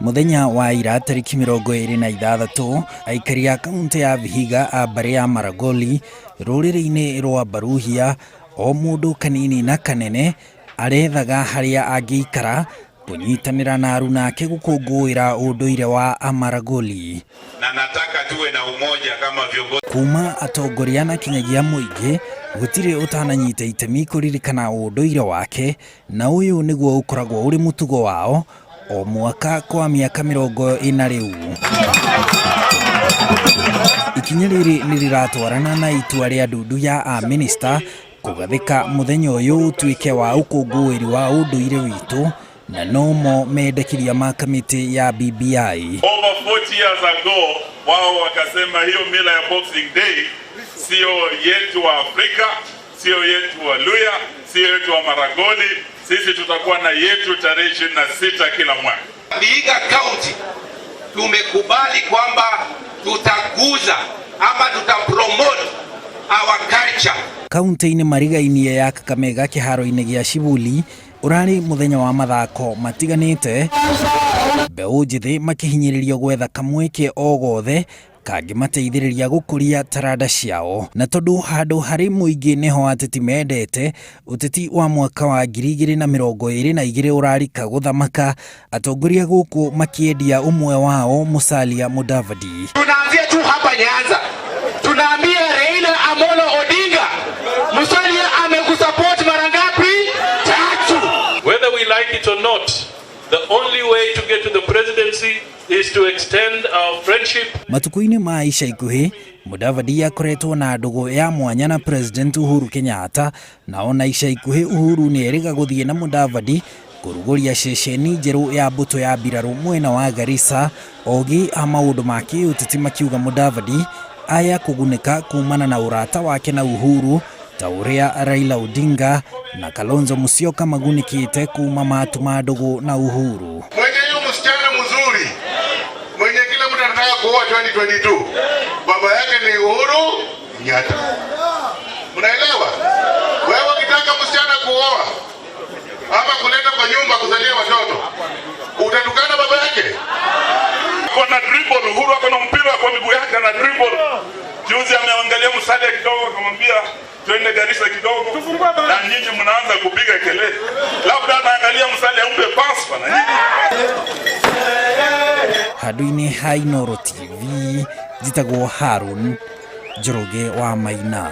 Muthenya wa ira tariki 26 aikari a kaunti ya Vihiga a mbari ya Maragoli rũrĩrĩ-inĩ rwa Baruhia o mundu kanini na kanene arethaga haria angĩikara kunyitanĩra na aruna ake gũkũngũĩra ũndũire wa Amaragoli. Na nataka tuwe na umoja kama viongozi. Kuma atongoria na kinyagia mũingĩ gũtirĩ ũtananyita itemi kũririkana ũndũire wake, na ũyũ nĩguo ũkoragwo ũrĩ mũtugo wao o mwaka kwa miaka 40 rĩu. Ikinya rĩrĩ nĩ rĩratwarana na itua rĩa ndundu ya a minister kũgathĩka mũthenya ũyũ ũtuĩke wa ũkũngũĩri wa ũndũire witũ, na nomo mendekithia ma kamiti ya BBI. Over 40 years ago wao wakasema hiyo mila ya Boxing Day sio yetu wa Afrika, sio yetu wa Luya, sio yetu wa Maragoli. Sisi tutakuwa na yetu tarehe 26 kila mwaka. Vihiga County tumekubali kwamba tutakuza ama tutapromote our culture. Kaunti-inĩ mariga-inĩ ya Kakamega kĩharo-inĩ gĩa Shibuli urari muthenya wa mathako matiganĩte, mbeũ njĩthĩ makihinyĩrĩrio gwetha kamweke o gothe kangĩmateithĩrĩria gũkũria taranda ciao. Na tondũ handũ harĩ mũingĩ niho ateti mendete, ũteti wa mwaka wa 2022 ũrarika gũthamaka, atongoria gũkũ makiendia umwe wao Musalia Mudavadi. Tunaanzia tu hapa Nyanza, tunaambia Raila Amolo Odinga, Musalia amekusupport mara ngapi? 3. Whether we like it or not, the only way to get to the presidency is to extend our friendship. Matuku-inĩ ma ica ikuhĩ, Mudavadi akoretwo na ndũgũ ya mwanya na President Uhuru Kenyatta, na ona ica ikuhĩ Uhuru nĩ erĩga gũthiĩ na Mudavadi kũrugũria ceceni njerũ ya mbũtũ ya mbirarũ mwena wa Garissa. Ogi a maũndũ ma kĩũteti makiuga Mudavadi aya kũgunĩka kumana na ũrata wake na Uhuru, ta ũrĩa Raila Odinga na Kalonzo Musyoka magunĩkĩte kuma matu ma ndũgũ na Uhuru. Kuoa 2022. Baba yake ni Uhuru Kenyatta. Mnaelewa? Wewe ukitaka msichana kuoa ama kuleta kwa nyumba kuzalia watoto, utatukana baba yake? Kuna dribble, Uhuru akona mpira kwa miguu yake na dribble. Juzi ameangalia Musalia kidogo akamwambia twende Garissa kidogo, na nyinyi mnaanza kupiga kelele. Labda anaangalia Musalia umpe pass na nyinyi. Handũ-inĩ ha Inooro TV, njĩtagwo Harun Njoroge wa Maina.